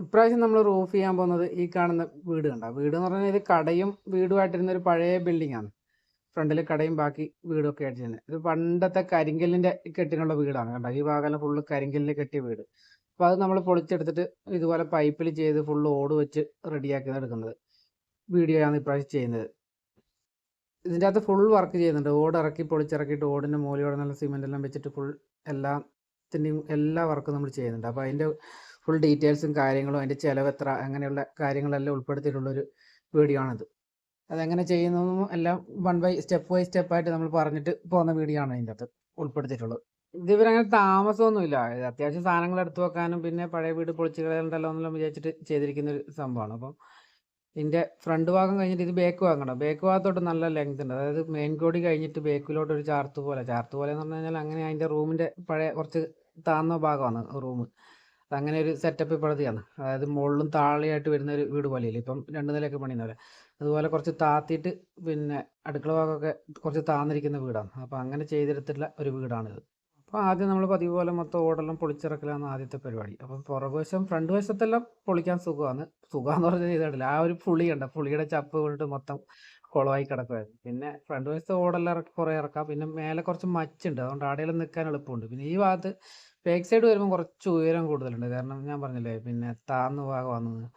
ഇപ്രാവശ്യം നമ്മൾ റൂഫ് ചെയ്യാൻ പോകുന്നത് ഈ കാണുന്ന വീട് കണ്ട. വീട് എന്ന് പറഞ്ഞാൽ ഇത് കടയും വീടുമായിട്ടിരുന്ന ഒരു പഴയ ബിൽഡിംഗ് ആണ്. ഫ്രണ്ടിൽ കടയും ബാക്കി വീടൊക്കെ ആയിട്ട് ചെയ്യുന്നത്. ഇത് പണ്ടത്തെ കരിങ്കല്ലിന്റെ കെട്ടിനുള്ള വീടാണ് കണ്ട. ഈ ഭാഗം ഫുള്ള് കരിങ്കല്ലിൽ കെട്ടിയ വീട്. അപ്പോൾ അത് നമ്മൾ പൊളിച്ചെടുത്തിട്ട് ഇതുപോലെ പൈപ്പിൽ ചെയ്ത് ഫുള്ള് ഓട് വെച്ച് റെഡിയാക്കി എടുക്കുന്നത്. വീഡിയോ ആണ് ഇപ്രാവശ്യം ചെയ്യുന്നത്. ഇതിൻ്റെ അകത്ത് ഫുൾ വർക്ക് ചെയ്യുന്നുണ്ട്. ഓട് ഇറക്കി പൊളിച്ചിറക്കിയിട്ട് ഓടിൻ്റെ മൂലയോടെ നല്ല സിമെൻ്റ് എല്ലാം വെച്ചിട്ട് ഫുൾ എല്ലാത്തിൻ്റെയും എല്ലാ വർക്കും നമ്മൾ ചെയ്യുന്നുണ്ട്. അപ്പോൾ അതിൻ്റെ ഫുൾ ഡീറ്റെയിൽസും കാര്യങ്ങളും അതിൻ്റെ ചിലവ് എത്ര അങ്ങനെയുള്ള കാര്യങ്ങളെല്ലാം ഉൾപ്പെടുത്തിയിട്ടുള്ളൊരു വീഡിയോ ആണിത്. അതെങ്ങനെ ചെയ്യുന്നതും എല്ലാം ബൈ സ്റ്റെപ്പായിട്ട് നമ്മൾ പറഞ്ഞിട്ട് പോകുന്ന വീഡിയോ ആണ് അതിൻ്റെ അകത്ത് ഉൾപ്പെടുത്തിയിട്ടുള്ളത്. ഇതിവരങ്ങനെ താമസമൊന്നുമില്ല. അത്യാവശ്യം സാധനങ്ങൾ എടുത്തു വെക്കാനും പിന്നെ പഴയ വീട് പൊളിച്ച് കളയണ്ടല്ലോ എന്നെല്ലാം വിചാരിച്ചിട്ട് ചെയ്തിരിക്കുന്ന ഒരു സംഭവമാണ്. അപ്പം ഇതിൻ്റെ ഫ്രണ്ട് ഭാഗം കഴിഞ്ഞിട്ട് ഇത് ബേക്ക് ഭാഗമാണ്. ബേക്ക് ഭാഗത്തോട്ട് നല്ല ലെങ്ത് ഉണ്ട്. അതായത് മെയിൻ കോടി കഴിഞ്ഞിട്ട് ബേക്കിലോട്ട് ഒരു ചാർത്ത് പോലെ എന്ന് പറഞ്ഞു കഴിഞ്ഞാൽ അങ്ങനെ അതിൻ്റെ റൂമിൻ്റെ പഴയ കുറച്ച് താന്ന ഭാഗമാണ് റൂം. അങ്ങനെ ഒരു സെറ്റപ്പ് ഇപ്പോഴത്തെയാണ്. അതായത് മുകളിലും താഴെയായിട്ട് വരുന്ന ഒരു വീട് പോലെയില്ല, ഇപ്പം 2 നിലയൊക്കെ പണിയുന്ന പോലെ. അതുപോലെ കുറച്ച് താത്തിയിട്ട് പിന്നെ അടുക്കള ഭാഗമൊക്കെ കുറച്ച് താന്നിരിക്കുന്ന വീടാണ്. അപ്പോൾ അങ്ങനെ ചെയ്തെടുത്തിട്ടുള്ള ഒരു വീടാണിത്. അപ്പോൾ ആദ്യം നമ്മൾ പതിവ് പോലെ മൊത്തം ഓടെല്ലാം പൊളിച്ചിറക്കലാണ് ആദ്യത്തെ പരിപാടി. അപ്പം പുറകുവശം ഫ്രണ്ട് വശത്തെല്ലാം പൊളിക്കാൻ സുഖമാണെന്ന് പറഞ്ഞാൽ ചെയ്തിട്ടില്ല. ആ ഒരു പുളി കണ്ട, പുളിയുടെ ചപ്പ് കൊണ്ടിട്ട് മൊത്തം കുളമായി കിടക്കുമായിരുന്നു. പിന്നെ ഫ്രണ്ട് വശത്തെ ഓടെല്ലാം കുറേ ഇറക്കാം. പിന്നെ മേലെ കുറച്ച് മച്ചുണ്ട്, അതുകൊണ്ട് ആടെയെല്ലാം നിൽക്കാൻ എളുപ്പമുണ്ട്. പിന്നെ ഈ ഭാഗത്ത് ബാക്ക് സൈഡ് വരുമ്പോൾ കുറച്ച് ഉയരം കൂടുതലുണ്ട്. കാരണം ഞാൻ പറഞ്ഞില്ലേ പിന്നെ താഴ്ന്ന ഭാഗമാണെന്ന്,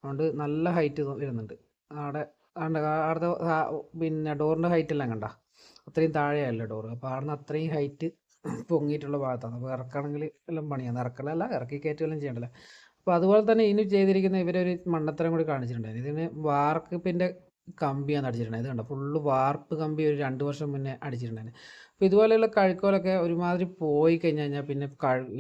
അതുകൊണ്ട് നല്ല ഹൈറ്റ് വരുന്നുണ്ട്. അവിടെ അവിടുത്തെ പിന്നെ ഡോറിൻ്റെ ഹൈറ്റ് എല്ലാം കണ്ട അത്രയും താഴെയല്ല ഡോറ്. അപ്പോൾ അവിടുന്ന് അത്രയും ഹൈറ്റ് പൊങ്ങിയിട്ടുള്ള ഭാഗത്താണ്. അപ്പോൾ ഇറക്കണമെങ്കിൽ എല്ലാം പണിയാണ്. ഇറക്കലല്ല, ഇറക്കി കയറ്റുകയെല്ലാം ചെയ്യണ്ടല്ലോ. അപ്പോൾ അതുപോലെ തന്നെ ഇതിന് ചെയ്തിരിക്കുന്ന ഇവരൊരു മണ്ടത്തരം കൂടി കാണിച്ചിട്ടുണ്ടായിരുന്നു. ഇതിന് വാർപ്പിൻ്റെ കമ്പിയാണ് അടിച്ചിട്ടുണ്ടായത്. ഇത് കണ്ടോ, ഫുള്ള് വാർപ്പ് കമ്പി ഒരു 2 വർഷം മുന്നേ അടിച്ചിട്ടുണ്ടായിരുന്നു. അപ്പോൾ ഇതുപോലെയുള്ള കഴുക്കോലൊക്കെ ഒരുമാതിരി പോയി കഴിഞ്ഞാൽ പിന്നെ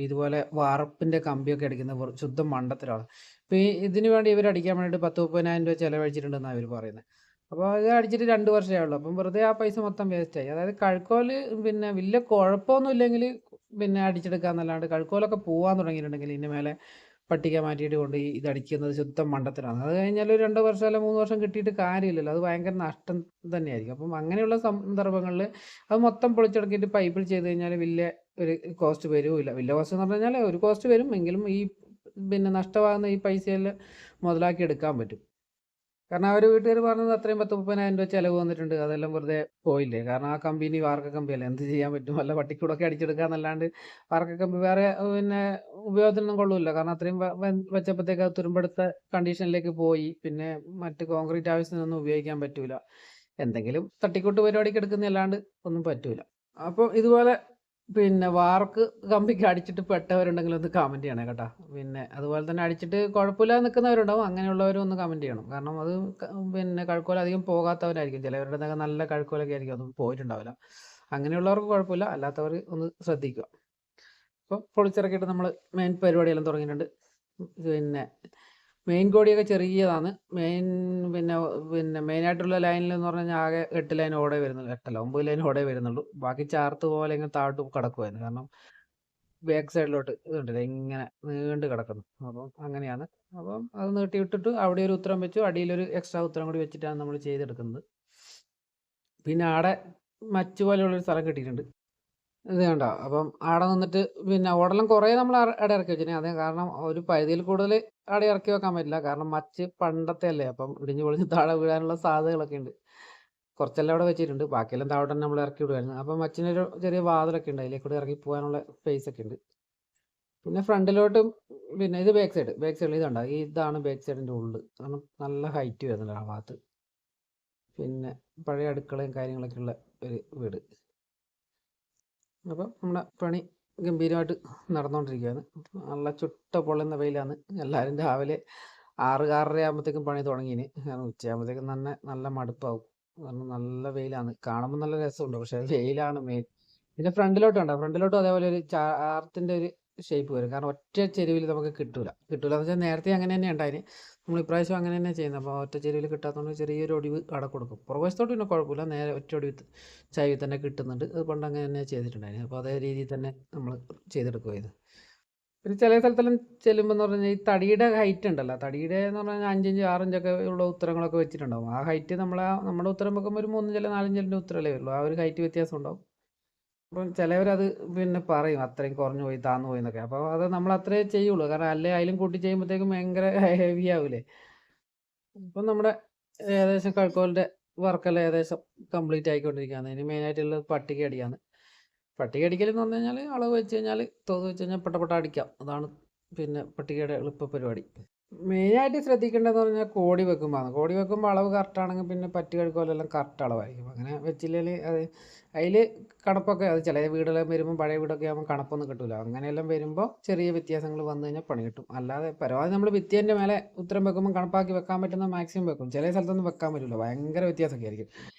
ഇതുപോലെ വാർപ്പിൻ്റെ കമ്പിയൊക്കെ അടിക്കുന്ന ശുദ്ധം മണ്ടത്തരമാണ്. അപ്പോൾ ഇതിന് വേണ്ടി ഇവർ അടിക്കാൻ വേണ്ടിയിട്ട് 10-30,000 രൂപ ചിലവഴിച്ചിട്ടുണ്ടെന്നാണ് അവർ പറയുന്നത്. അപ്പോൾ ഇത് അടിച്ചിട്ട് 2 വർഷമേ ഉള്ളൂ. അപ്പം വെറുതെ ആ പൈസ മൊത്തം വേസ്റ്റായി. അതായത് കഴുക്കോല് പിന്നെ വലിയ കുഴപ്പമൊന്നും ഇല്ലെങ്കിൽ പിന്നെ അടിച്ചെടുക്കാന്നല്ലാണ്ട് കഴുക്കോലൊക്കെ പോകാൻ തുടങ്ങിയിട്ടുണ്ടെങ്കിൽ ഇതിൻ്റെ മേലെ പട്ടിക മാറ്റിയിട്ട് കൊണ്ട് ഇത് അടിക്കുന്നത് ശുദ്ധം മണ്ടത്തരമാണ്. അത് കഴിഞ്ഞാൽ ഒരു 2 വർഷം അല്ല 3 വർഷം കിട്ടിയിട്ട് കാര്യമില്ലല്ലോ. അത് ഭയങ്കര നഷ്ടം തന്നെയായിരിക്കും. അപ്പം അങ്ങനെയുള്ള സന്ദർഭങ്ങളിൽ അത് മൊത്തം പൊളിച്ചടക്കിയിട്ട് പൈപ്പിൽ ചെയ്ത് കഴിഞ്ഞാൽ വലിയ ഒരു കോസ്റ്റ് വരില്ല. വലിയ കോസ്റ്റ് എന്ന് പറഞ്ഞു കഴിഞ്ഞാൽ ഒരു കോസ്റ്റ് വരും, എങ്കിലും ഈ പിന്നെ നഷ്ടമാകുന്ന ഈ പൈസയെല്ലാം മുതലാക്കി എടുക്കാൻ പറ്റും. കാരണം അവർ വീട്ടുകാർ പറഞ്ഞത് അത്രയും 10-30,000 രൂപ ചിലവ് വന്നിട്ടുണ്ട്, അതെല്ലാം വെറുതെ പോയില്ലേ. കാരണം ആ കമ്പനി വാർക്ക കമ്പിയല്ലേ, എന്ത് ചെയ്യാൻ പറ്റും, വല്ല പട്ടിക്കൂടൊക്കെ അടിച്ചെടുക്കാന്നല്ലാണ്ട് വാർക്ക കമ്പി വേറെ പിന്നെ ഉപയോഗത്തിനൊന്നും കൊള്ളൂല്ല. കാരണം അത്രയും വെച്ചപ്പോഴത്തേക്ക് അത് തുരുമ്പെടുത്ത കണ്ടീഷനിലേക്ക് പോയി. പിന്നെ മറ്റ് കോൺക്രീറ്റ് ആവശ്യത്തിനൊന്നും ഉപയോഗിക്കാൻ പറ്റൂല. എന്തെങ്കിലും തട്ടിക്കൂട്ട് പരിപാടിക്ക് എടുക്കുന്നതല്ലാണ്ട് ഒന്നും പറ്റൂല. അപ്പോൾ ഇതുപോലെ പിന്നെ വാർക്ക് കമ്പിക്ക് അടിച്ചിട്ട് പെട്ടവരുണ്ടെങ്കിൽ ഒന്ന് കമൻറ്റ് ചെയ്യണേ കേട്ടോ. പിന്നെ അതുപോലെ തന്നെ അടിച്ചിട്ട് കുഴപ്പമില്ലാതെ നിൽക്കുന്നവരുണ്ടാവും, അങ്ങനെയുള്ളവരും ഒന്ന് കമൻറ്റ് ചെയ്യണം. കാരണം അത് പിന്നെ കഴുക്കോല അധികം പോകാത്തവരായിരിക്കും. ചിലവരുടെ നല്ല കഴുക്കോലൊക്കെ ആയിരിക്കും, അതൊന്നും പോയിട്ടുണ്ടാവില്ല. അങ്ങനെയുള്ളവർക്ക് കുഴപ്പമില്ല, അല്ലാത്തവർ ഒന്ന് ശ്രദ്ധിക്കുക. അപ്പോൾ പൊളിച്ചിറക്കിയിട്ട് നമ്മൾ മെയിൻ പരിപാടിയെല്ലാം തുടങ്ങിയിട്ടുണ്ട്. പിന്നെ മെയിൻ കോടിയൊക്കെ ചെറിയതാണ്. പിന്നെ മെയിനായിട്ടുള്ള ലൈനിൽ എന്ന് പറഞ്ഞു കഴിഞ്ഞാൽ ആകെ 8 ലൈൻ ഓടേ വരുന്നുള്ളൂ. 8 അല്ല 9 ലൈൻ ഓടേ വരുന്നുള്ളൂ. ബാക്കി ചാർത്ത് പോലെ ഇങ്ങനെ താഴോട്ട് കിടക്കുമായിരുന്നു. കാരണം ബാക്ക് സൈഡിലോട്ട് ഇതുണ്ടല്ലോ ഇങ്ങനെ നീണ്ട് കിടക്കുന്നു. അപ്പം അങ്ങനെയാണ്. അപ്പം അത് നീട്ടി വിട്ടിട്ട് അവിടെ ഒരു ഉത്തരം വെച്ചു, അടിയിലൊരു എക്സ്ട്രാ ഉത്തരം കൂടി വെച്ചിട്ടാണ് നമ്മൾ ചെയ്തെടുക്കുന്നത്. പിന്നെ ആടെ മച്ച് പോലെയുള്ളൊരു സ്ഥലം കിട്ടിയിട്ടുണ്ട്. ഇത് കണ്ടോ, അപ്പം ആടെ നിന്നിട്ട് പിന്നെ ഓടെല്ലാം കുറേ നമ്മൾ അവിടെ ഇറക്കി വെച്ചിട്ടുണ്ട്. അതേ കാരണം ഒരു പരിധിയിൽ കൂടുതൽ അവിടെ ഇറക്കി വെക്കാൻ പറ്റില്ല. കാരണം മച്ച് പണ്ടത്തെ അല്ലേ, അപ്പം ഇടിഞ്ഞ് പൊളിഞ്ഞ് താഴെ വീഴാനുള്ള സാധ്യതകളൊക്കെ ഉണ്ട്. കുറച്ചെല്ലാം അവിടെ വെച്ചിട്ടുണ്ട്, ബാക്കിയെല്ലാം താഴെ തന്നെ നമ്മൾ ഇറക്കി വിടുമായിരുന്നു. അപ്പം മച്ചിനൊരു ചെറിയ വാതിലൊക്കെ ഉണ്ട്, അതിലേക്കൂടെ ഇറക്കി പോകാനുള്ള സ്പേസ് ഒക്കെ ഉണ്ട്. പിന്നെ ഫ്രണ്ടിലോട്ടും പിന്നെ ഇത് ബാക്ക് സൈഡിൽ ഇതുണ്ടോ, ഇതാണ് ബാക്ക് സൈഡിൻ്റെ ഉള്ളിൽ. കാരണം നല്ല ഹൈറ്റ് വരുന്നുണ്ട് ആ ഭാഗത്ത്. പിന്നെ പഴയ അടുക്കളയും കാര്യങ്ങളൊക്കെ ഉള്ള ഒരു വീട്. അപ്പം നമ്മുടെ പണി ഗംഭീരമായിട്ട് നടന്നുകൊണ്ടിരിക്കുകയാണ്. നല്ല ചുട്ട പൊള്ളുന്ന വെയിലാണ്. എല്ലാവരും രാവിലെ 6-6:30 ആകുമ്പോഴത്തേക്കും പണി തുടങ്ങിയിന്. കാരണം ഉച്ചയാകുമ്പോഴത്തേക്കും തന്നെ നല്ല മടുപ്പാവും. കാരണം നല്ല വെയിലാണ്. കാണുമ്പോൾ നല്ല രസമുണ്ട്, പക്ഷേ വെയിലാണ് മെയിൻ. പിന്നെ ഫ്രണ്ടിലോട്ടും അതേപോലെ ഒരു ചാർത്തിൻ്റെ ഒരു ഷേപ്പ് വരും. കാരണം ഒറ്റ ചെരുവിൽ നമുക്ക് കിട്ടൂല എന്ന് വെച്ചാൽ നേരത്തെ അങ്ങനെ തന്നെ ഉണ്ടായിന്. നമ്മൾ ഇപ്രാവശ്യം അങ്ങനെ തന്നെ ചെയ്യുന്നത്. അപ്പോൾ ഒറ്റ ചെരുവിൽ കിട്ടാത്തതുകൊണ്ട് ചെറിയൊരു ഒടിവ് അവിടെ കൊടുക്കും. പുറകുവശത്തോട്ട് പിന്നെ കുഴപ്പമില്ല, നേരെ ഒറ്റ ഒടിവ് ചായവിൽ തന്നെ കിട്ടുന്നുണ്ട്. അത് പണ്ട് അങ്ങനെ തന്നെ ചെയ്തിട്ടുണ്ടായിരുന്നു. അപ്പോൾ അതേ രീതിയിൽ തന്നെ നമ്മൾ ചെയ്തെടുക്കുകയത്. പിന്നെ ചില സ്ഥലത്തെല്ലാം ചെല്ലുമ്പോൾ എന്ന് പറഞ്ഞാൽ ഈ തടിയുടെ ഹൈറ്റ് ഉണ്ടല്ലോ, തടിയുടെ എന്ന് പറഞ്ഞാൽ 5 ഇഞ്ച് 6 ഇഞ്ചൊക്കെ ഉള്ള ഉത്തരങ്ങളൊക്കെ വെച്ചിട്ടുണ്ടാവും. ആ ഹൈറ്റ് നമ്മുടെ ഉത്തരം വെക്കുമ്പോൾ ഒരു 3 ഇഞ്ച് 4 ഇഞ്ചിൻ്റെ ഉത്തരമല്ലേ വരുള്ളൂ. ആ ഒരു ഹൈറ്റ് വ്യത്യാസം ഉണ്ടാവും. അപ്പം ചിലവരത് പിന്നെ പറയും അത്രയും കുറഞ്ഞു പോയി താന്നു പോയി എന്നൊക്കെ. അപ്പോൾ അത് നമ്മൾ അത്രേ ചെയ്യുള്ളൂ. കാരണം അല്ലേ അതിലും കൂട്ടി ചെയ്യുമ്പോഴത്തേക്കും ഭയങ്കര ഹെവി ആവൂലേ. ഇപ്പം നമ്മുടെ ഏകദേശം കഴുക്കോലിൻ്റെ വർക്കെല്ലാം ഏകദേശം കംപ്ലീറ്റ് ആയിക്കൊണ്ടിരിക്കുകയാണ്. ഇനി മെയിനായിട്ടുള്ളത് പട്ടിക അടിയാണ്. പട്ടിക അടിക്കലെന്ന് പറഞ്ഞു കഴിഞ്ഞാൽ അളവ് വെച്ച് കഴിഞ്ഞാൽ തോത് വെച്ച് കഴിഞ്ഞാൽ പെട്ട അടിക്കാം. അതാണ് പിന്നെ പട്ടികയുടെ എളുപ്പ പരിപാടി. മെയിനായിട്ട് ശ്രദ്ധിക്കേണ്ടതെന്ന് പറഞ്ഞാൽ കോടി വെക്കുമ്പോഴാണ്. കോടി വെക്കുമ്പോൾ അളവ് കറക്റ്റാണെങ്കിൽ പിന്നെ പറ്റി കഴുക്കോലെല്ലാം കറക്റ്റ് അളവായിരിക്കും. അങ്ങനെ വെച്ചില്ലെങ്കിൽ അത് അതിൽ കണപ്പൊക്കെ അത് ചില വീടെല്ലാം വരുമ്പോൾ പഴയ വീടൊക്കെ ആകുമ്പോൾ കണപ്പൊന്നും കിട്ടില്ല. അങ്ങനെയെല്ലാം വരുമ്പോൾ ചെറിയ വ്യത്യാസങ്ങൾ വന്നു കഴിഞ്ഞാൽ പണി കിട്ടും. അല്ലാതെ പരമാവധി നമ്മൾ ഭിത്തിൻ്റെ മേലെ ഉത്തരം വെക്കുമ്പോൾ കണപ്പാക്കി വെക്കാൻ പറ്റുന്ന മാക്സിമം വെക്കും. ചില സ്ഥലത്തൊന്നും വെക്കാൻ പറ്റില്ല, ഭയങ്കര വ്യത്യാസമൊക്കെ ആയിരിക്കും.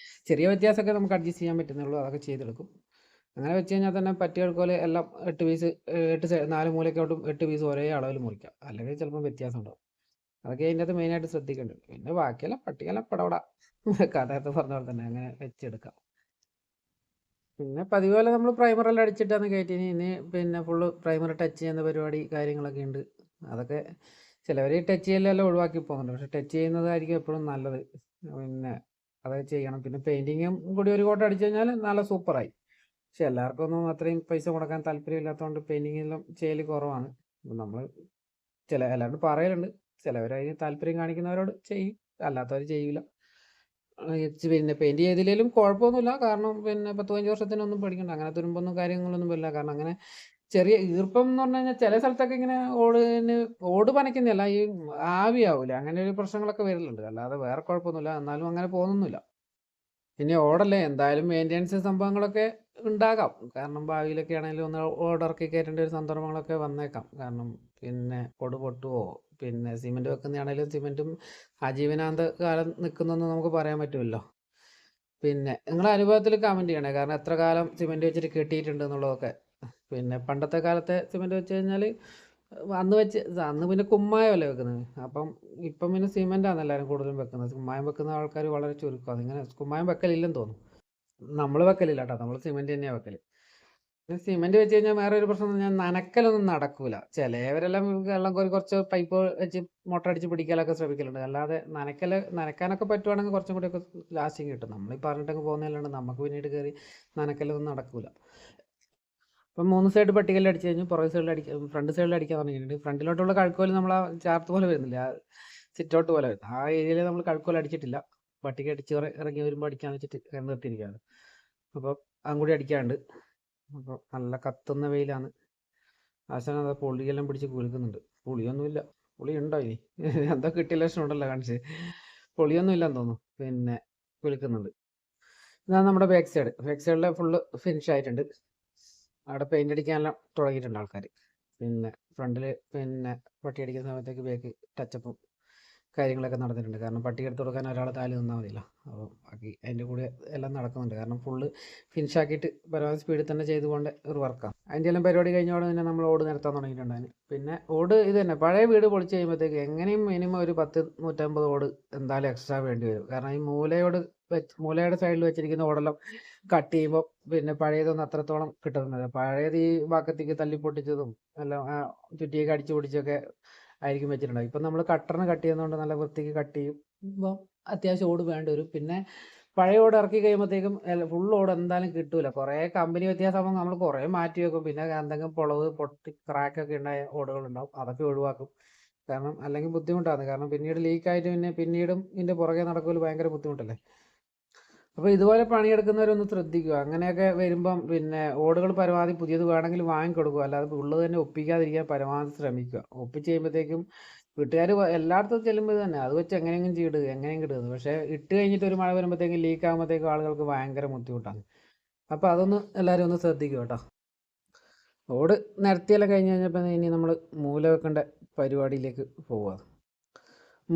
ചെറിയ വ്യത്യാസമൊക്കെ നമുക്ക് അഡ്ജസ്റ്റ് ചെയ്യാൻ പറ്റുന്നുള്ളൂ, അതൊക്കെ ചെയ്തെടുക്കും. അങ്ങനെ വെച്ച് കഴിഞ്ഞാൽ തന്നെ പറ്റി കഴുക്കോല് എല്ലാം 8 പീസ് 4 മൂലയ്ക്കോട്ടും 8 പീസ് ഒരേ അളവിൽ മുറിക്കാം. അല്ലെങ്കിൽ ചിലപ്പോൾ വ്യത്യാസം ഉണ്ടാവും. അതൊക്കെ അതിൻ്റെ അകത്ത് മെയിനായിട്ട് ശ്രദ്ധിക്കേണ്ടത്. പിന്നെ ബാക്കിയെല്ലാം പട്ടികയെല്ലാം പടപട കഥയത്ത് പറഞ്ഞ പോലെ തന്നെ അങ്ങനെ വെച്ചെടുക്കാം. പിന്നെ പതിവ് പോലെ നമ്മൾ പ്രൈമറെല്ലാം അടിച്ചിട്ടാണ് കയറ്റിനി. ഇനി പിന്നെ ഫുള്ള് പ്രൈമർ ടച്ച് ചെയ്യുന്ന പരിപാടി കാര്യങ്ങളൊക്കെ ഉണ്ട്. അതൊക്കെ ചിലവർ ടച്ച് ചെയ്യലെല്ലാം ഒഴിവാക്കി പോകുന്നുണ്ട്. പക്ഷെ ടച്ച് ചെയ്യുന്നതായിരിക്കും എപ്പോഴും നല്ലത്. പിന്നെ അതൊക്കെ ചെയ്യണം. പിന്നെ പെയിൻറ്റിങ്ങും കൂടി ഒരു കോട്ടം അടിച്ചു കഴിഞ്ഞാൽ നല്ല സൂപ്പറായി. പക്ഷെ എല്ലാവർക്കും ഒന്നും അത്രയും പൈസ കൊടുക്കാൻ താല്പര്യമില്ലാത്തതുകൊണ്ട് പെയിൻറ്റിങ്ങെല്ലാം ചെയ്യൽ കുറവാണ്. അപ്പം നമ്മൾ എല്ലാവരോടും പറയലുണ്ട്. ചിലവരതിന് താല്പര്യം കാണിക്കുന്നവരോട് ചെയ്യും, അല്ലാത്തവർ ചെയ്യില്ല. പിന്നെ പെയിൻറ് ചെയ്തില്ലെങ്കിലും കുഴപ്പമൊന്നുമില്ല. കാരണം പിന്നെ 10-15 വർഷത്തിനൊന്നും പേടിക്കണ്ട. അങ്ങനെ തുരുമ്പൊന്നും കാര്യങ്ങളൊന്നും വരില്ല. കാരണം അങ്ങനെ ചെറിയ ഈർപ്പം എന്ന് പറഞ്ഞു കഴിഞ്ഞാൽ ചില സ്ഥലത്തൊക്കെ ഇങ്ങനെ ഓട് പനയ്ക്കുന്നതല്ല, ഈ ആവിയാവൂല, അങ്ങനെ ഒരു പ്രശ്നങ്ങളൊക്കെ വരുന്നുണ്ട്. അല്ലാതെ വേറെ കുഴപ്പമൊന്നുമില്ല. എന്നാലും അങ്ങനെ പോകുന്നൊന്നുമില്ല. പിന്നെ ഓടല്ലേ എന്തായാലും മെയിൻ്റെനൻസ് സംഭവങ്ങളൊക്കെ ഉണ്ടാകാം. കാരണം ഭാവിയിലൊക്കെ ആണെങ്കിലും ഒന്ന് ഓടിറക്കി കയറ്റേണ്ട ഒരു സന്ദർഭങ്ങളൊക്കെ വന്നേക്കാം. കാരണം പിന്നെ ഓട് പൊട്ടുവോ, പിന്നെ സിമെൻറ്റ് വെക്കുന്നതാണെങ്കിലും സിമെൻറ്റും ആജീവനാന്ത കാലം നിൽക്കുന്നൊന്നും നമുക്ക് പറയാൻ പറ്റുമല്ലോ. പിന്നെ നിങ്ങളുടെ അനുഭവത്തിൽ കമൻറ്റ് ചെയ്യണേ. കാരണം എത്ര കാലം സിമെൻറ്റ് വെച്ചിട്ട് കെട്ടിയിട്ടുണ്ട് എന്നുള്ളതൊക്കെ. പിന്നെ പണ്ടത്തെ കാലത്തെ സിമെൻറ്റ് വെച്ച് കഴിഞ്ഞാൽ അന്ന് പിന്നെ കുമ്മായമല്ലേ വെക്കുന്നത്. അപ്പം ഇപ്പം പിന്നെ സിമെൻറ്റാണ് എല്ലാവരും കൂടുതലും വെക്കുന്നത്. കുമ്മായം വെക്കുന്ന ആൾക്കാർ വളരെ ചുരുക്കമാണ്. ഇങ്ങനെ കുമ്മായം വെക്കലില്ലെന്ന് തോന്നുന്നു. നമ്മൾ വെക്കലില്ല കേട്ടോ, നമ്മൾ സിമെൻറ്റ് തന്നെയാണ് വെക്കൽ. പിന്നെ സിമെൻറ്റ് വെച്ച് കഴിഞ്ഞാൽ വേറെ ഒരു പ്രശ്നം എന്ന് പറഞ്ഞാൽ നനക്കലൊന്നും നടക്കൂല. ചിലവരെല്ലാം വെള്ളം കോരി കുറച്ച് പൈപ്പ് വെച്ച് മോട്ടർ അടിച്ച് പിടിക്കലൊക്കെ ശ്രമിക്കലുണ്ട്. അല്ലാതെ നനയ്ക്കാനൊക്കെ പറ്റുവാണെങ്കിൽ കുറച്ചും കൂടിയൊക്കെ ലാസ്റ്റിങ് കിട്ടും. നമ്മളീ പറഞ്ഞിട്ടൊക്കെ പോകുന്നതല്ലാണ്ട് നമുക്ക് പിന്നീട് കയറി നനക്കലൊന്നും നടക്കൂല. ഇപ്പം 3 സൈഡ് പട്ടികയിൽ അടിച്ച് കഴിഞ്ഞ് പുറകെ സൈഡിൽ ഫ്രണ്ട് സൈഡിൽ അടിക്കാൻ തുടങ്ങിയിട്ടുണ്ട്. ഫ്രണ്ടിലോട്ടുള്ള കഴുക്കോല് നമ്മൾ ആ ചാർത്ത് പോലെ വരുന്നില്ല, സിറ്റൗട്ട് പോലെ വരുന്നത് ആ ഏരിയയിൽ നമ്മൾ കഴുക്കോല് അടിച്ചിട്ടില്ല. പട്ടിക അടിച്ച് ഇറങ്ങി വരുമ്പോൾ അടിക്കാന്ന് വെച്ചിട്ട് നിർത്തിയിരിക്കുകയാണ്. അപ്പോൾ അതും കൂടി അടിക്കാണ്ട്. അപ്പോൾ നല്ല കത്തുന്ന വെയിലാണ്. ആശാൻ അത് പൊളിയെല്ലാം പിടിച്ച് കുലുക്കുന്നുണ്ട്. പുളിയൊന്നുമില്ല. പുളി ഉണ്ടോ ഇനി? എന്താ കിട്ടിയ ലക്ഷണം ഉണ്ടല്ലോ കാണിച്ച്. പൊളിയൊന്നും ഇല്ലെന്ന് തോന്നുന്നു. പിന്നെ കുലുക്കുന്നുണ്ട്. ഇതാണ് നമ്മുടെ ബാക്ക് സൈഡിൽ ഫുള്ള് ഫിനിഷ് ആയിട്ടുണ്ട്. അവിടെ പെയിൻ്റ് അടിക്കാനെല്ലാം തുടങ്ങിയിട്ടുണ്ട് ആൾക്കാർ. പിന്നെ ഫ്രണ്ടിൽ പിന്നെ പട്ടി അടിക്കുന്ന സമയത്തേക്ക് ബാക്ക് ടച്ചപ്പും കാര്യങ്ങളൊക്കെ നടന്നിട്ടുണ്ട്. കാരണം പട്ടി എടുത്ത് കൊടുക്കാൻ ഒരാൾ താല് നിന്നാൽ മതിയല്ലോ. അപ്പോൾ ബാക്കി അതിൻ്റെ കൂടെ എല്ലാം നടക്കുന്നുണ്ട്. കാരണം ഫുള്ള് ഫിനിഷാക്കിയിട്ട് പരമാവധി സ്പീഡിൽ തന്നെ ചെയ്ത് കൊണ്ട് ഒരു വർക്കാണ്. അതിൻ്റെ എല്ലാം പരിപാടി കഴിഞ്ഞോടെ തന്നെ നമ്മൾ ഓട് നിരത്താൻ തുടങ്ങിയിട്ടുണ്ടായിരുന്നു. പിന്നെ ഓട് ഇത് തന്നെ പഴയ വീട് പൊളിച്ച് കഴിയുമ്പോഴത്തേക്ക് എങ്ങനെയും മിനിമം ഒരു 10-150 ഓട് എന്തായാലും എക്സ്ട്രാ വേണ്ടി വരും. കാരണം ഈ മൂലയുടെ സൈഡിൽ വെച്ചിരിക്കുന്ന ഓടെല്ലാം കട്ട് ചെയ്യുമ്പോൾ പിന്നെ പഴയതൊന്നും അത്രത്തോളം കിട്ടുന്നില്ല. പഴയത് ഈ വാക്കത്തേക്ക് തല്ലിപ്പൊട്ടിച്ചതും എല്ലാം ചുറ്റിയൊക്കെ അടിച്ചു പൊടിച്ചൊക്കെ ആയിരിക്കും വെച്ചിട്ടുണ്ടാവും. ഇപ്പം നമ്മൾ കട്ടറിന് കട്ട് ചെയ്യുന്നതുകൊണ്ട് നല്ല വൃത്തിക്ക് കട്ട് ചെയ്യും. ഇപ്പം അത്യാവശ്യം ഓട് വേണ്ടി വരും. പിന്നെ പഴയ ഓട് ഇറക്കി കഴിയുമ്പോഴത്തേക്കും ഫുൾ ഓട് എന്തായാലും കിട്ടൂല. കുറേ കമ്പനി വ്യത്യാസമാകുമ്പോൾ നമ്മൾ കുറേ മാറ്റി വെക്കും. പിന്നെ എന്തെങ്കിലും പൊളവ് പൊട്ടി ക്രാക്കൊക്കെ ഉണ്ടായ ഓടുകളുണ്ടാവും, അതൊക്കെ ഒഴിവാക്കും. കാരണം അല്ലെങ്കിൽ ബുദ്ധിമുട്ടാണ്. കാരണം പിന്നീട് ലീക്കായിട്ട് പിന്നീടും ഇതിൻ്റെ പുറകെ നടക്കൽ ഭയങ്കര ബുദ്ധിമുട്ടല്ലേ. അപ്പോൾ ഇതുപോലെ പണിയെടുക്കുന്നവരൊന്ന് ശ്രദ്ധിക്കുക. അങ്ങനെയൊക്കെ വരുമ്പം പിന്നെ ഓടുകൾ പരമാവധി പുതിയത് വേണമെങ്കിൽ വാങ്ങിക്കൊടുക്കുക. അല്ലാതെ ഉള്ളത് തന്നെ ഒപ്പിക്കാതിരിക്കാൻ പരമാവധി ശ്രമിക്കുക. ഒപ്പിച്ച് കഴിയുമ്പോഴത്തേക്കും വീട്ടുകാർ എല്ലായിടത്തും ചെല്ലുമ്പോൾ തന്നെ അത് വെച്ച് എങ്ങനെയെങ്കിലും ഇടുന്നത്. പക്ഷേ ഇട്ട് കഴിഞ്ഞിട്ട് ഒരു മഴ വരുമ്പോഴത്തേക്കും ലീക്ക് ആകുമ്പോഴത്തേക്കും ആളുകൾക്ക് ഭയങ്കര ബുദ്ധിമുട്ടാണ്. അപ്പോൾ അതൊന്ന് എല്ലാവരും ഒന്ന് ശ്രദ്ധിക്കുക കേട്ടോ. ഓട് നിരത്തിയെല്ലാം കഴിഞ്ഞ് കഴിഞ്ഞപ്പോൾ ഇനി നമ്മൾ മൂല വെക്കേണ്ട പരിപാടിയിലേക്ക് പോവുക.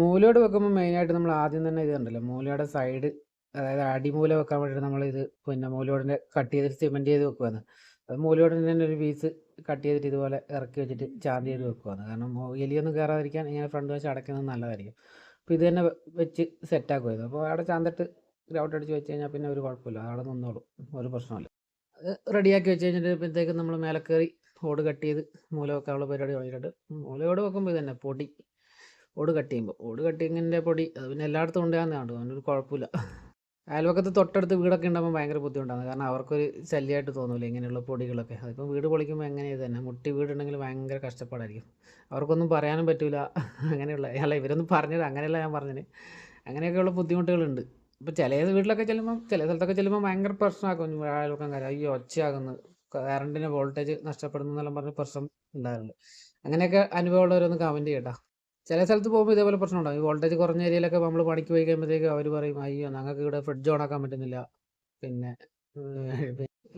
മൂലയോട് വെക്കുമ്പോൾ മെയിനായിട്ട് നമ്മൾ ആദ്യം തന്നെ ഇത് കണ്ടല്ലോ, മൂലയുടെ സൈഡ്, അതായത് അടിമൂല വെക്കാൻ വേണ്ടിയിട്ട് നമ്മളിത് പിന്നെ മൂലയോടിൻ്റെ കട്ട് ചെയ്തിട്ട് സിമെൻറ്റ് ചെയ്ത് വെക്കുവാണ്. അത് മൂലയോടിൻ്റെ തന്നെ ഒരു പീസ് കട്ട് ചെയ്തിട്ട് ഇതുപോലെ ഇറക്കി വെച്ചിട്ട് ചാന്തി ചെയ്ത് വെക്കുവാണ്. കാരണം എലിയൊന്നും കയറാതിരിക്കാൻ ഇങ്ങനെ ഫ്രണ്ട് വശം അടയ്ക്കുന്നത് നല്ലതായിരിക്കും. അപ്പോൾ ഇത് തന്നെ വെച്ച് സെറ്റാക്കുമായിരുന്നു. അപ്പോൾ അവിടെ ചാന്തിട്ട് ഗ്രൗട്ട് അടിച്ച് വെച്ച് കഴിഞ്ഞാൽ പിന്നെ ഒരു കുഴപ്പമില്ല, അവിടെ നിന്നോളും, ഒരു പ്രശ്നമില്ല. അത് റെഡിയാക്കി വെച്ച് കഴിഞ്ഞിട്ട് നമ്മൾ മേലെ കയറി ഓട് കട്ട് ചെയ്ത് മൂല വെക്കാനുള്ള പരിപാടി തുടങ്ങിയിട്ടുണ്ട്. മൂലയോട് വെക്കുമ്പോൾ ഇത് തന്നെ ഓട് കട്ട് ചെയ്യുമ്പോൾ ഓട് കട്ടിങ്ങിൻ്റെ പൊടി അത് പിന്നെ എല്ലായിടത്തും ഉണ്ടാകുന്നതാണ്, അതിനൊരു കുഴപ്പമില്ല. അയൽവക്കത്ത് തൊട്ടടുത്ത് വീടൊക്കെ ഉണ്ടാകുമ്പോൾ ഭയങ്കര ബുദ്ധിമുട്ടാണ്. കാരണം അവർക്കൊരു ശല്യമായിട്ട് തോന്നില്ല ഇങ്ങനെയുള്ള പൊടികളൊക്കെ. അതിപ്പോൾ വീട് പൊളിക്കുമ്പോൾ എങ്ങനെ ഇത് തന്നെ മുട്ടി വീടുണ്ടെങ്കിൽ ഭയങ്കര കഷ്ടപ്പാടായിരിക്കും. അവർക്കൊന്നും പറയാനും പറ്റില്ല. അങ്ങനെയുള്ള അല്ല ഇവരൊന്നും പറഞ്ഞത് അങ്ങനെയല്ല ഞാൻ പറഞ്ഞത്. അങ്ങനെയൊക്കെയുള്ള ബുദ്ധിമുട്ടുകളുണ്ട്. ഇപ്പോൾ ചില വീട്ടിലൊക്കെ ചെല്ലുമ്പം ചില സ്ഥലത്തൊക്കെ ചെല്ലുമ്പോൾ ഭയങ്കര പ്രശ്നമാക്കും അയൽവക്കംകാർ. അയ്യോ ഒച്ചയാകുന്നു, കറണ്ടിന് വോൾട്ടേജ് നഷ്ടപ്പെടുന്നു എന്നെല്ലാം പറഞ്ഞ് പ്രശ്നം ഉണ്ടാകുന്നുണ്ട്. അങ്ങനെയൊക്കെ അനുഭവമുള്ളവരൊന്ന് കമൻറ്റ് ചെയ്യട്ടോ. ചില സ്ഥലത്ത് പോകുമ്പോൾ ഇതേപോലെ പ്രശ്നം ഉണ്ടാകും. ഈ വോൾട്ടേജ് കുറഞ്ഞ ഏരിയയിലൊക്കെ നമ്മൾ പണിക്ക് പോയി കഴിയുമ്പോഴത്തേക്ക് അവർ പറയും അയ്യോ ഞങ്ങൾക്ക് ഇവിടെ ഫ്രിഡ്ജ് ഓൺ ആക്കാൻ പറ്റുന്നില്ല, പിന്നെ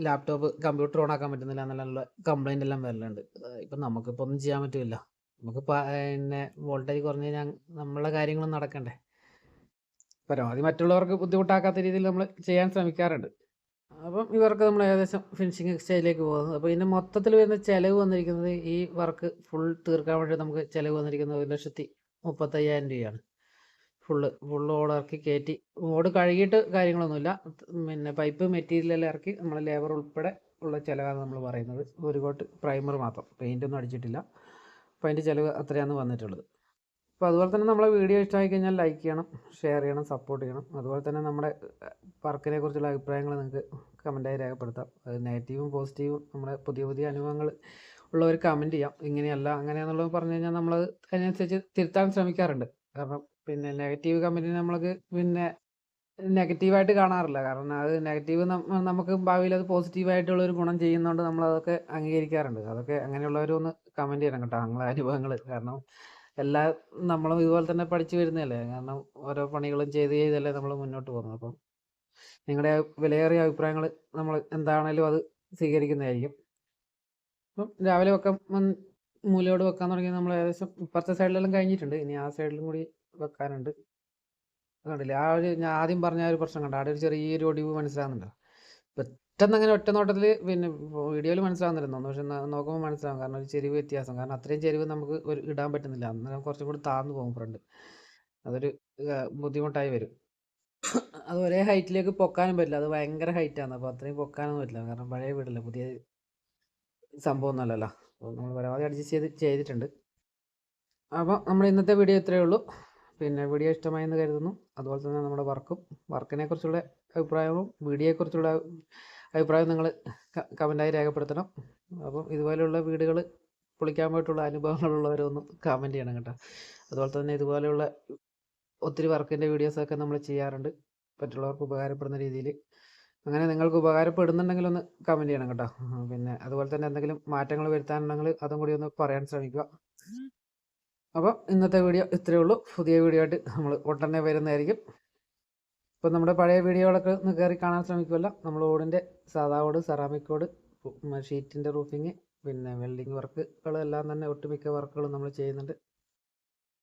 ലാപ്ടോപ്പ് കമ്പ്യൂട്ടർ ഓൺ ആക്കാൻ പറ്റുന്നില്ല എന്നുള്ള കംപ്ലൈൻ്റ് എല്ലാം വരലുണ്ട്. ഇപ്പം നമുക്കിപ്പോൾ ഒന്നും ചെയ്യാൻ പറ്റില്ല. നമുക്ക് പിന്നെ വോൾട്ടേജ് കുറഞ്ഞ് കഴിഞ്ഞാൽ നമ്മളെ കാര്യങ്ങളും നടക്കണ്ടേ. പരമാവധി മറ്റുള്ളവർക്ക് ബുദ്ധിമുട്ടാക്കാത്ത രീതിയിൽ നമ്മൾ ചെയ്യാൻ ശ്രമിക്കാറുണ്ട്. അപ്പം ഈ വർക്ക് നമ്മൾ ഏകദേശം ഫിനിഷിങ് സ്റ്റേജിലേക്ക് പോകുന്നത്. അപ്പോൾ ഇതിൻ്റെ മൊത്തത്തിൽ വരുന്ന ചിലവ് വന്നിരിക്കുന്നത് ഈ വർക്ക് ഫുൾ തീർക്കാൻ വേണ്ടി നമുക്ക് ചിലവ് വന്നിരിക്കുന്നത് 1,35,000 രൂപയാണ്. ഫുള്ള് ഓട് ഇറക്കി കയറ്റി ഓട് കഴുകിയിട്ട് കാര്യങ്ങളൊന്നുമില്ല. പിന്നെ പൈപ്പ് മെറ്റീരിയലെല്ലാം ഇറക്കി നമ്മൾ ലേബർ ഉൾപ്പെടെ ഉള്ള ചിലവാണ് നമ്മൾ പറയുന്നത്. ഒരു കോട്ട് പ്രൈമർ മാത്രം, പെയിൻ്റൊന്നും അടിച്ചിട്ടില്ല. അപ്പോൾ അതിൻ്റെ ചിലവ് അത്രയാണ് വന്നിട്ടുള്ളത്. അപ്പോൾ അതുപോലെ തന്നെ നമ്മളെ വീഡിയോ ഇഷ്ടമായി കഴിഞ്ഞാൽ ലൈക്ക് ചെയ്യണം, ഷെയർ ചെയ്യണം, സപ്പോർട്ട് ചെയ്യണം. അതുപോലെ തന്നെ നമ്മുടെ വർക്കിനെ കുറിച്ചുള്ള അഭിപ്രായങ്ങൾ നിങ്ങൾക്ക് കമൻറ്റായി രേഖപ്പെടുത്താം. അത് നെഗറ്റീവും പോസിറ്റീവും നമ്മുടെ പുതിയ പുതിയ അനുഭവങ്ങൾ ഉള്ളവർ കമൻറ്റ് ചെയ്യാം. ഇങ്ങനെയല്ല അങ്ങനെയാണെന്നുള്ളത് പറഞ്ഞു കഴിഞ്ഞാൽ നമ്മളത് അതിനനുസരിച്ച് തിരുത്താൻ ശ്രമിക്കാറുണ്ട്. കാരണം പിന്നെ നെഗറ്റീവ് കമൻറ്റിന് നമ്മൾക്ക് പിന്നെ നെഗറ്റീവായിട്ട് കാണാറില്ല. കാരണം അത് നെഗറ്റീവ് നമുക്ക് ഭാവിയിൽ അത് പോസിറ്റീവായിട്ടുള്ളൊരു ഗുണം ചെയ്യുന്നതുകൊണ്ട് നമ്മളതൊക്കെ അംഗീകരിക്കാറുണ്ട്. അതൊക്കെ അങ്ങനെയുള്ളവരൊന്ന് കമൻറ്റ് ചെയ്യണം കേട്ടോ നിങ്ങളെ അനുഭവങ്ങൾ. കാരണം നമ്മളും ഇതുപോലെ തന്നെ പഠിച്ചു വരുന്നതല്ലേ. കാരണം ഓരോ പണികളും ചെയ്തല്ലേ നമ്മൾ മുന്നോട്ട് പോകുന്നത്. അപ്പം നിങ്ങളുടെ വിലയേറിയ അഭിപ്രായങ്ങൾ നമ്മൾ എന്താണേലും അത് സ്വീകരിക്കുന്നതായിരിക്കും. അപ്പം രാവിലെ മൂലയോട് വെക്കാൻ തുടങ്ങി നമ്മൾ ഏകദേശം ഇപ്പുറത്തെ സൈഡിലെല്ലാം കഴിഞ്ഞിട്ടുണ്ട്. ഇനി ആ സൈഡിലും കൂടി വെക്കാനുണ്ട്. കണ്ടില്ലേ ഞാൻ ആദ്യം പറഞ്ഞ ഒരു പ്രശ്നം കണ്ടോ, അവിടെ ഒരു ചെറിയൊരു ഒടിവ് മനസ്സിലാകുന്നുണ്ടോ? പെട്ടെന്ന് അങ്ങനെ ഒറ്റ നോട്ടത്തിൽ പിന്നെ വീഡിയോയിൽ മനസ്സിലാകുന്നില്ലെന്ന് തോന്നുന്നു. പക്ഷെ നോക്കുമ്പോൾ മനസ്സിലാകും. കാരണം ഒരു ചെരിവ് വ്യത്യാസം. കാരണം അത്രയും ചെരിവ് നമുക്ക് ഇടാൻ പറ്റുന്നില്ല. അന്നേരം കുറച്ചും കൂടി താഴ്ന്നു പോകും ഫ്രണ്ട്. അതൊരു ബുദ്ധിമുട്ടായി വരും. അത് ഒരേ ഹൈറ്റിലേക്ക് പൊക്കാനും പറ്റില്ല. അത് ഭയങ്കര ഹൈറ്റാണ്. അപ്പോൾ അത്രയും പൊക്കാനൊന്നും പറ്റില്ല. കാരണം പഴയ വീടല്ല, പുതിയ സംഭവമൊന്നും അല്ലല്ലോ. അപ്പോൾ നമ്മൾ പരമാവധി അഡ്ജസ്റ്റ് ചെയ്തിട്ടുണ്ട്. അപ്പോൾ നമ്മുടെ ഇന്നത്തെ വീഡിയോ ഇത്രയേ ഉള്ളൂ. പിന്നെ വീഡിയോ ഇഷ്ടമായെന്ന് കരുതുന്നു. അതുപോലെ തന്നെ നമ്മുടെ വർക്കിനെ കുറിച്ചുള്ള അഭിപ്രായവും വീഡിയോയെക്കുറിച്ചുള്ള അഭിപ്രായം നിങ്ങൾ കമൻറ്റായി രേഖപ്പെടുത്തണം. അപ്പം ഇതുപോലെയുള്ള വീടുകൾ പൊളിക്കാൻ പോയിട്ടുള്ള അനുഭവങ്ങളുള്ളവരൊന്ന് കമൻറ്റ് ചെയ്യണം കേട്ടോ. അതുപോലെ തന്നെ ഇതുപോലെയുള്ള ഒത്തിരി വർക്കിൻ്റെ വീഡിയോസൊക്കെ നമ്മൾ ചെയ്യാറുണ്ട്, മറ്റുള്ളവർക്ക് ഉപകാരപ്പെടുന്ന രീതിയിൽ. അങ്ങനെ നിങ്ങൾക്ക് ഉപകാരപ്പെടുന്നുണ്ടെങ്കിൽ ഒന്ന് കമൻറ്റ് ചെയ്യണം കേട്ടോ. പിന്നെ അതുപോലെ തന്നെ എന്തെങ്കിലും മാറ്റങ്ങൾ വരുത്താനുണ്ടെങ്കിൽ അതും കൂടി ഒന്ന് പറയാൻ ശ്രമിക്കുക. അപ്പോൾ ഇന്നത്തെ വീഡിയോ ഇത്രയേ ഉള്ളൂ. പുതിയ വീഡിയോ ആയിട്ട് നമ്മൾ ഉടനെ വരുന്നതായിരിക്കും. ഇപ്പോൾ നമ്മുടെ പഴയ വീഡിയോകളൊക്കെ ഒന്ന് കയറി കാണാൻ ശ്രമിക്കുമല്ലോ. നമ്മൾ ഓടിൻ്റെ സാധാ ഓട്, സെറാമിക് ഓട്, ഷീറ്റിൻ്റെ റൂഫിങ്, പിന്നെ വെൽഡിങ് വർക്കുകളെല്ലാം തന്നെ ഒട്ടുമിക്ക വർക്കുകളും നമ്മൾ ചെയ്യുന്നുണ്ട്.